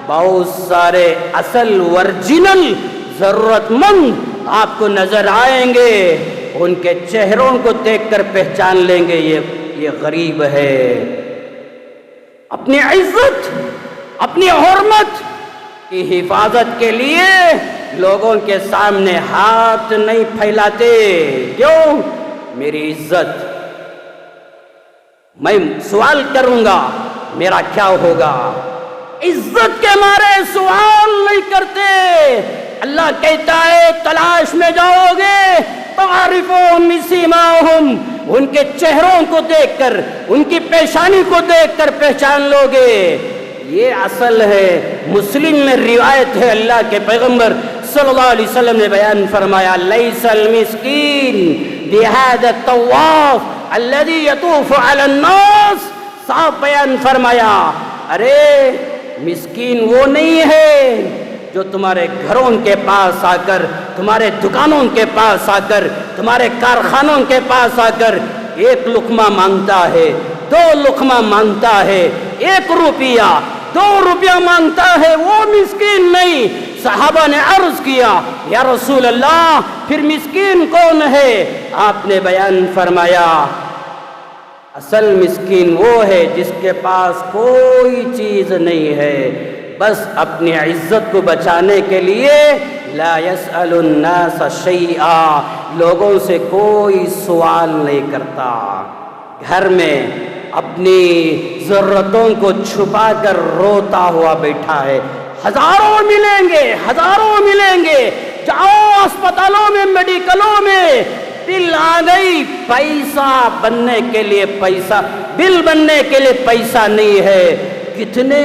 بہت سارے اصل ورجنل ضرورت مند آپ کو نظر آئیں گے، ان کے چہروں کو دیکھ کر پہچان لیں گے یہ غریب ہے. اپنی عزت، اپنی حرمت کی حفاظت کے لیے لوگوں کے سامنے ہاتھ نہیں پھیلاتے. کیوں؟ میری عزت. میں سوال کروں گا میرا کیا ہوگا؟ عزت کے مارے سوال نہیں کرتے. اللہ کہتا ہے تلاش میں جاؤ گے تعرفون بسیماہم، ان کے چہروں کو دیکھ کر، ان کی پیشانی کو دیکھ کر پہچان لو گے. یہ اصل ہے. مسلم میں روایت ہے، اللہ کے پیغمبر صلی اللہ علیہ وسلم نے بیان فرمایا لیس المسکین بہذا الطواف الذی یطوف علی الناس. صاحب بیان فرمایا ارے مسکین وہ نہیں ہے جو تمہارے گھروں کے پاس آ کر، تمہارے دکانوں کے پاس آ کر، تمہارے کارخانوں کے پاس آ کر 1 لقمہ مانگتا ہے، 2 لقمہ مانگتا ہے، 1 روپیہ 2 روپیہ مانگتا ہے. وہ مسکین نہیں. صحابہ نے عرض کیا یا رسول اللہ پھر مسکین کون ہے؟ آپ نے بیان فرمایا اصل مسکین وہ ہے جس کے پاس کوئی چیز نہیں ہے، بس اپنی عزت کو بچانے کے لیے لا يسأل الناس شیئا، لوگوں سے کوئی سوال نہیں کرتا. گھر میں اپنی ضرورتوں کو چھپا کر روتا ہوا بیٹھا ہے. ہزاروں ملیں گے، ہزاروں ملیں گے. جاؤ اسپتالوں میں، میڈیکلوں میں، بل آ گئی، پیسہ بننے کے لیے پیسہ، بل بننے کے لیے پیسہ نہیں ہے. کتنے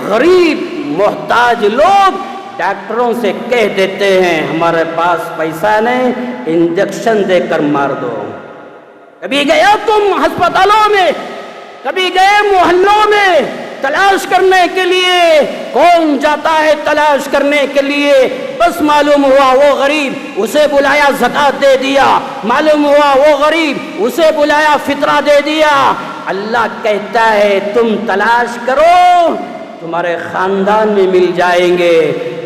غریب محتاج لوگ ڈاکٹروں سے کہہ دیتے ہیں ہمارے پاس پیسہ نہیں، انجیکشن دے کر مار دو. کبھی گئے تم ہسپتالوں میں، کبھی گئے محلوں میں تلاش کرنے کے لیے؟ کون جاتا ہے تلاش کرنے کے لیے؟ بس معلوم ہوا وہ غریب، اسے بلایا زکوٰۃ دے دیا. معلوم ہوا وہ غریب، اسے بلایا فطرہ دے دیا. اللہ کہتا ہے تم تلاش کرو، تمہارے خاندان میں مل جائیں گے.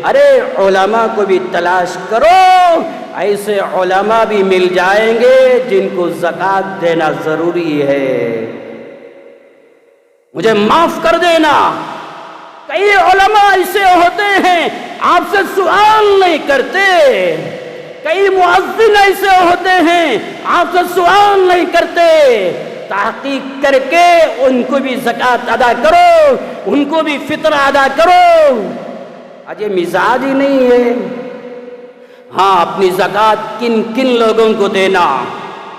ارے علماء کو بھی تلاش کرو، ایسے علماء بھی مل جائیں گے جن کو زکوٰۃ دینا ضروری ہے. مجھے معاف کر دینا، کئی علماء ایسے ہوتے ہیں آپ سے سوال نہیں کرتے. کئی مؤذن ایسے ہوتے ہیں آپ سے سوال نہیں کرتے. تحقیق کر کے ان کو بھی زکوٰۃ ادا کرو، ان کو بھی فطرہ ادا کرو. آج یہ مزاج ہی نہیں ہے. ہاں اپنی زکوٰۃ کن کن لوگوں کو دینا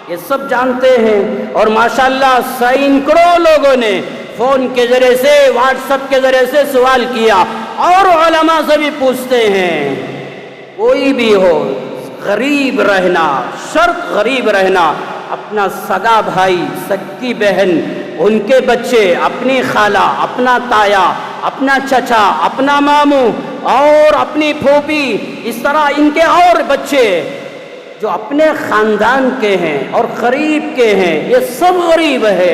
یہ سب جانتے ہیں. اور ماشاءاللہ سینکڑوں لوگوں نے فون کے ذریعے سے، واٹس ایپ کے ذریعے سے سوال کیا، اور علماء سے بھی پوچھتے ہیں. کوئی بھی ہو، غریب رہنا، شرط غریب رہنا. اپنا سگا بھائی، سکی بہن، ان کے بچے، اپنی خالہ، اپنا تایا، اپنا چچا، اپنا ماموں اور اپنی پھوپھی، اس طرح ان کے اور بچے جو اپنے خاندان کے ہیں اور قریب کے ہیں، یہ سب غریب ہے.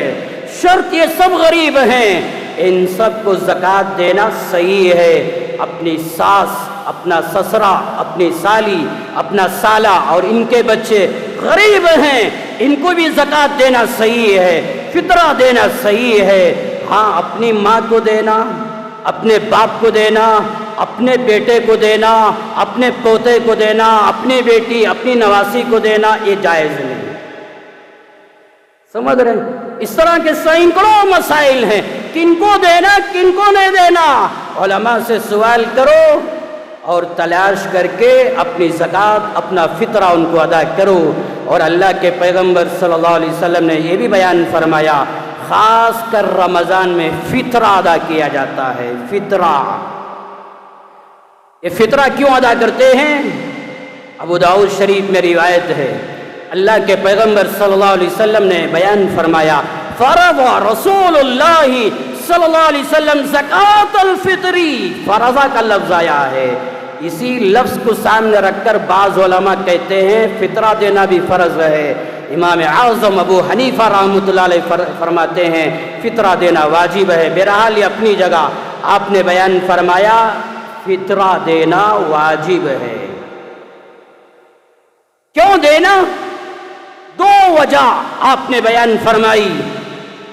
شرط یہ سب غریب ہیں. ان سب کو زکوٰۃ دینا صحیح ہے. اپنی ساس، اپنا سسرا، اپنی سالی، اپنا سالہ اور ان کے بچے غریب ہیں، ان کو بھی زکوٰۃ دینا صحیح ہے، فطرہ دینا صحیح ہے. ہاں اپنی ماں کو دینا، اپنے باپ کو دینا، اپنے بیٹے کو دینا، اپنے پوتے کو دینا، اپنی بیٹی، اپنی نواسی کو دینا، یہ جائز نہیں. سمجھ رہے ہیں؟ اس طرح کے سینکڑوں مسائل ہیں. کن کو دینا، کن کو نہیں دینا، علماء سے سوال کرو اور تلاش کر کے اپنی زکوٰۃ، اپنا فطرہ ان کو ادا کرو. اور اللہ کے پیغمبر صلی اللہ علیہ وسلم نے یہ بھی بیان فرمایا خاص کر رمضان میں فطرہ ادا کیا جاتا ہے. فطرہ، یہ فطرہ کیوں ادا کرتے ہیں؟ ابو داؤد شریف میں روایت ہے، اللہ کے پیغمبر صلی اللہ علیہ وسلم نے بیان فرمایا فرض رسول اللہ صلی اللہ علیہ وسلم زکوٰۃ الفطری. فرضہ کا لفظ آیا ہے. اسی لفظ کو سامنے رکھ کر بعض علماء کہتے ہیں فطرہ دینا بھی فرض ہے. امام اعظم ابو حنیفہ رحمۃ اللہ علیہ فرماتے ہیں فطرہ دینا واجب ہے. بہرحال یہ اپنی جگہ آپ نے بیان فرمایا فطرہ دینا واجب ہے. کیوں دینا؟ 2 وجہ آپ نے بیان فرمائی.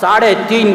3.5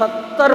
70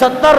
70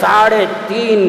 3.5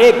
1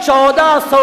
1400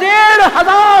1500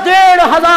1500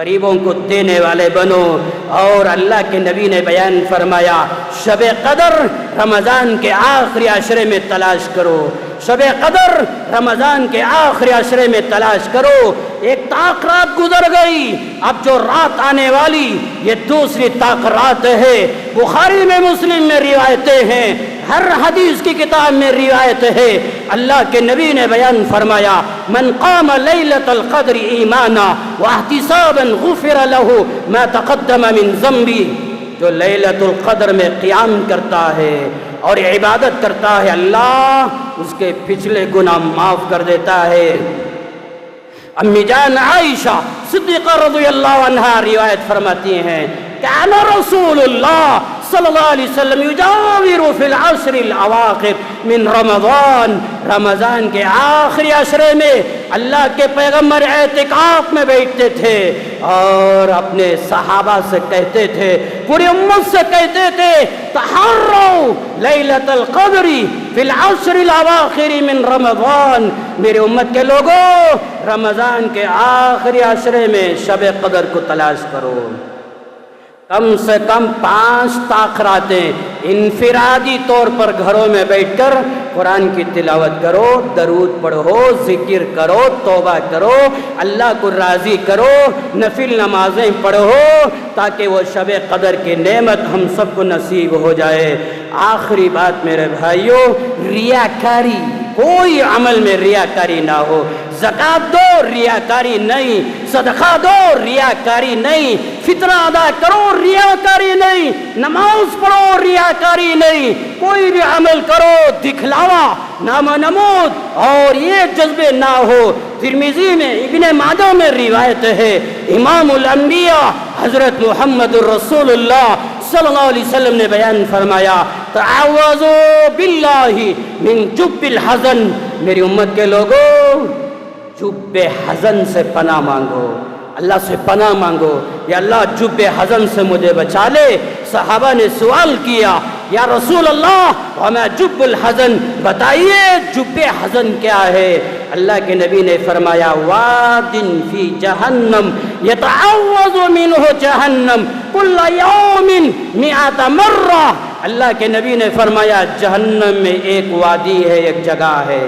غریبوں کو دینے والے بنو. اور اللہ کے نبی نے بیان فرمایا شب قدر رمضان کے آخری عشرے میں تلاش کرو. شب قدر رمضان کے آخری عشرے میں تلاش کرو. ایک طاق رات گزر گئی، اب جو رات آنے والی یہ دوسری طاق رات ہے. بخاری میں، مسلم میں روایتیں ہیں، ہر حدیث کی کتاب میں روایت ہے. اللہ کے نبی نے بیان فرمایا من قام لیلۃ القدر ایمانا واحتسابا غفر له ما تقدم من ذنبی. جو لیلۃ القدر میں قیام کرتا ہے اور عبادت کرتا ہے اللہ اس کے پچھلے گناہ معاف کر دیتا ہے. امی جان عائشہ صدیقہ رضی اللہ عنہا روایت فرماتی ہیں کان رسول اللہ صلی اللہ علیہ وسلم یجاور فی العشر الاواخر من رمضان. رمضان کے آخری عشرے میں اللہ کے پیغمبر اعتکاف میں بیٹھتے تھے اور اپنے صحابہ سے کہتے تھے، پوری امت سے کہتے تھے تحروا لیلۃ القدر فی العشر الاواخر من رمضان. میرے امت کے لوگوں رمضان کے آخری عشرے میں شب قدر کو تلاش کرو. کم سے کم 5 طاق راتیں انفرادی طور پر گھروں میں بیٹھ کر قرآن کی تلاوت کرو، درود پڑھو، ذکر کرو، توبہ کرو، اللہ کو راضی کرو، نفل نمازیں پڑھو تاکہ وہ شب قدر کی نعمت ہم سب کو نصیب ہو جائے. آخری بات میرے بھائیوں، ریاکاری، کوئی عمل میں ریاکاری نہ ہو. زکوٰۃ دو ریاکاری نہیں، صدقہ دو ریاکاری نہیں، فطرہ ادا کرو ریاکاری نہیں، نماز پڑھو ریاکاری نہیں، کوئی بھی عمل کرو دکھلاوا، نام نمود اور یہ جذبے نہ ہو. ترمذی میں، ابن ماجہ میں روایت ہے امام الانبیاء حضرت محمد الرسول اللہ صلی اللہ علیہ وسلم نے بیان فرمایا تعوذوا باللہ من جب الحزن. میری امت کے لوگوں جب حزن سے پناہ مانگو، اللہ سے پناہ مانگو. یا اللہ جب حزن سے مجھے بچا لے. صحابہ نے سوال کیا یا رسول اللہ وما جب الحزن، بتائیے جب حزن کیا ہے؟ اللہ کے نبی نے فرمایا واد فی جہنم یتعوذ منہ جہنم کل یوم 100 مرہ. اللہ کے نبی نے فرمایا جہنم میں ایک وادی ہے، ایک جگہ ہے،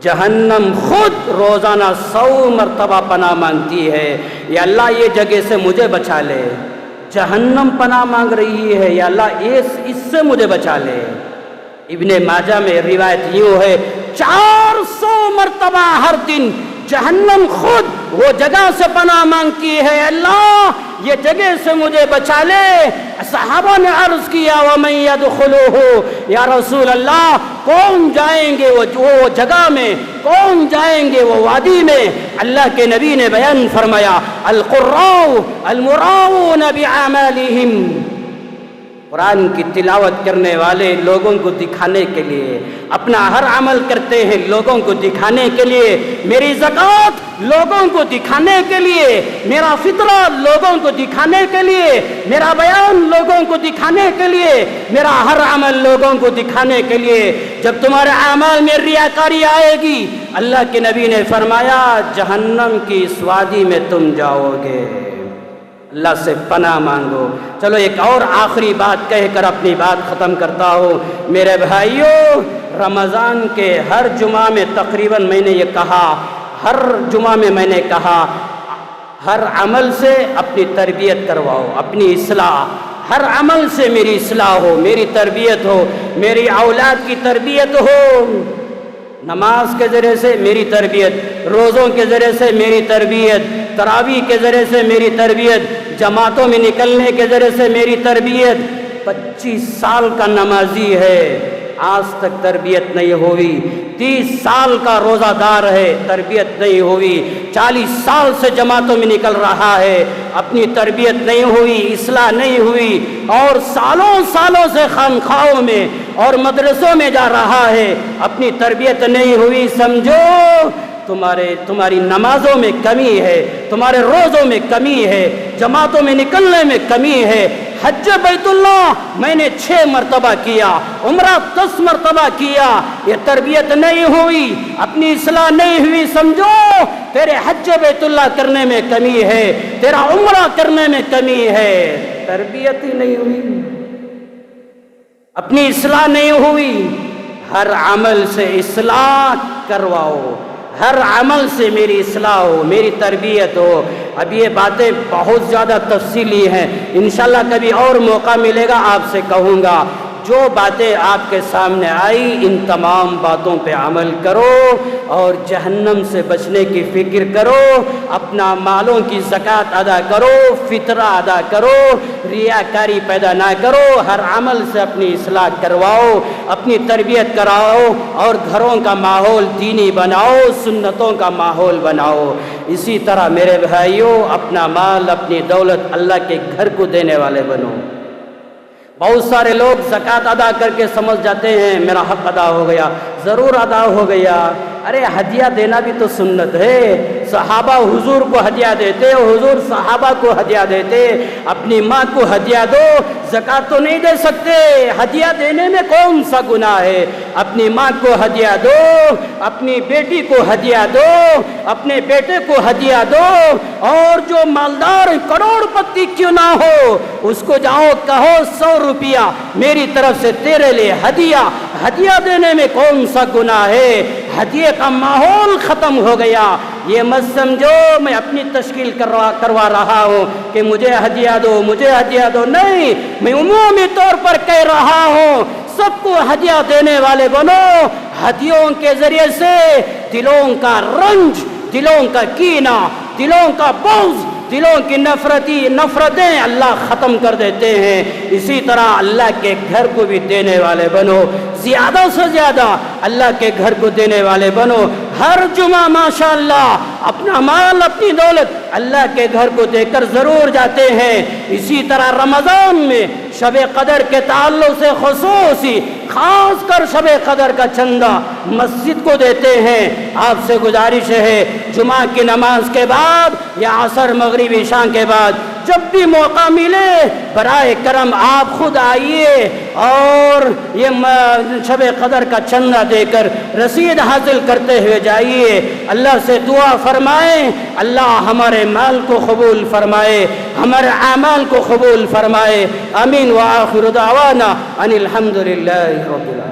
جہنم خود روزانہ 100 مرتبہ پناہ مانگتی ہے. یا اللہ یہ جگہ سے مجھے بچا لے. جہنم پناہ مانگ رہی ہے، یا اللہ اس سے مجھے بچا لے. ابن ماجہ میں روایت یوں ہے 400 مرتبہ ہر دن جہنم خود وہ جگہ سے پناہ مانگتی ہے، اللہ یہ جگہ سے مجھے بچا لے. صحابہ نے عرض کیا وَمَن يَدْخُلُهُ، یا رسول اللہ کون جائیں گے وہ جگہ میں، کون جائیں گے وہ وادی میں؟ اللہ کے نبی نے بیان فرمایا القراء المراؤون بِأَعْمَالِهِمْ. قرآن کی تلاوت کرنے والے لوگوں کو دکھانے کے لیے اپنا ہر عمل کرتے ہیں، لوگوں کو دکھانے کے لیے. میری زکوٰۃ لوگوں کو دکھانے کے لیے، میرا فطرہ لوگوں کو دکھانے کے لیے، میرا بیان لوگوں کو دکھانے کے لیے، میرا ہر عمل لوگوں کو دکھانے کے لیے. جب تمہارے اعمال میں ریاکاری آئے گی اللہ کے نبی نے فرمایا جہنم کی اس وادی میں تم جاؤ گے. اللہ سے پناہ مانگو. چلو ایک اور آخری بات کہہ کر اپنی بات ختم کرتا ہوں. میرے بھائیوں رمضان کے ہر جمعہ میں تقریباً میں نے یہ کہا، ہر جمعہ میں میں نے کہا ہر عمل سے اپنی تربیت کرواؤ، اپنی اصلاح. ہر عمل سے میری اصلاح ہو، میری تربیت ہو، میری اولاد کی تربیت ہو. نماز کے ذریعے سے میری تربیت، روزوں کے ذریعے سے میری تربیت، تراویح کے ذریعے سے میری تربیت، جماعتوں میں نکلنے کے ذریعے سے میری تربیت. 25 سال کا نمازی ہے، آج تک تربیت نہیں ہوئی. 30 سال کا روزہ دار ہے، تربیت نہیں ہوئی. 40 سال سے جماعتوں میں نکل رہا ہے، اپنی تربیت نہیں ہوئی، اصلاح نہیں ہوئی، اور سالوں سے خانقاہوں میں اور مدرسوں میں جا رہا ہے، اپنی تربیت نہیں ہوئی. سمجھو تمہاری نمازوں میں کمی ہے، تمہارے روزوں میں کمی ہے، جماعتوں میں نکلنے میں کمی ہے، حج بیت اللہ میں نے 6 مرتبہ کیا، عمرہ 10 مرتبہ کیا، یہ تربیت نہیں ہوئی، اپنی اصلاح نہیں ہوئی، سمجھو تیرے حج بیت اللہ کرنے میں کمی ہے، تیرا عمرہ کرنے میں کمی ہے، تربیت ہی نہیں ہوئی، اپنی اصلاح نہیں ہوئی۔ ہر عمل سے اصلاح کرواؤ، ہر عمل سے میری اصلاح ہو، میری تربیت ہو۔ اب یہ باتیں بہت زیادہ تفصیلی ہیں، انشاءاللہ کبھی اور موقع ملے گا آپ سے کہوں گا۔ جو باتیں آپ کے سامنے آئی ان تمام باتوں پہ عمل کرو اور جہنم سے بچنے کی فکر کرو، اپنا مالوں کی زکوٰۃ ادا کرو، فطرہ ادا کرو، ریاکاری پیدا نہ کرو، ہر عمل سے اپنی اصلاح کرواؤ، اپنی تربیت کراؤ اور گھروں کا ماحول دینی بناؤ، سنتوں کا ماحول بناؤ۔ اسی طرح میرے بھائیوں اپنا مال اپنی دولت اللہ کے گھر کو دینے والے بنو۔ بہت سارے لوگ زکوٰۃ ادا کر کے سمجھ جاتے ہیں میرا حق ادا ہو گیا، ضرور ادا ہو گیا۔ ارے ہدیہ دینا بھی تو سنت ہے، صحابہ حضور کو ہدیہ دیتے، حضور صحابہ کو ہدیہ دیتے۔ اپنی ماں کو ہدیہ دو، زکوٰۃ تو نہیں دے سکتے، ہدیہ دینے میں کون سا گناہ ہے؟ اپنی ماں کو ہدیہ دو، اپنی بیٹی کو ہدیہ دو، اپنے بیٹے کو ہدیہ دو، اور جو مالدار کروڑ پتی کیوں نہ ہو اس کو جاؤ کہو 100 روپیہ میری طرف سے تیرے لیے ہدیہ۔ ہدیہ دینے میں کون سا گناہ ہے؟ ہدیے کا ماحول ختم ہو گیا۔ یہ مت سمجھو میں اپنی تشکیل کروا رہا ہوں کہ مجھے ہدیہ دو، مجھے ہدیہ دو، نہیں، میں عمومی طور پر کہہ رہا ہوں سب کو ہدیہ دینے والے بنو۔ ہدیوں کے ذریعے سے دلوں کا رنج، دلوں کا کینہ، دلوں کا بغض، دلوں کی نفرتیں اللہ ختم کر دیتے ہیں۔ اسی طرح اللہ کے گھر کو بھی دینے والے بنو، زیادہ سے زیادہ اللہ کے گھر کو دینے والے بنو۔ ہر جمعہ ماشاءاللہ اپنا مال اپنی دولت اللہ کے گھر کو دے کر ضرور جاتے ہیں۔ اسی طرح رمضان میں شب قدر کے تعلق سے خصوصی خاص کر شب قدر کا چندہ مسجد کو دیتے ہیں۔ آپ سے گزارش ہے جمعہ کی نماز کے بعد یا عصر مغرب عشاء کے بعد جب بھی موقع ملے برائے کرم آپ خود آئیے اور یہ شب قدر کا چندہ دے کر رسید حاصل کرتے ہوئے جائیے۔ اللہ سے دعا فرمائیں اللہ ہمارے مال کو قبول فرمائے، ہمارے اعمال کو قبول فرمائے۔ آمین وآخر دعوانا ان الحمد للہ رب العالمین۔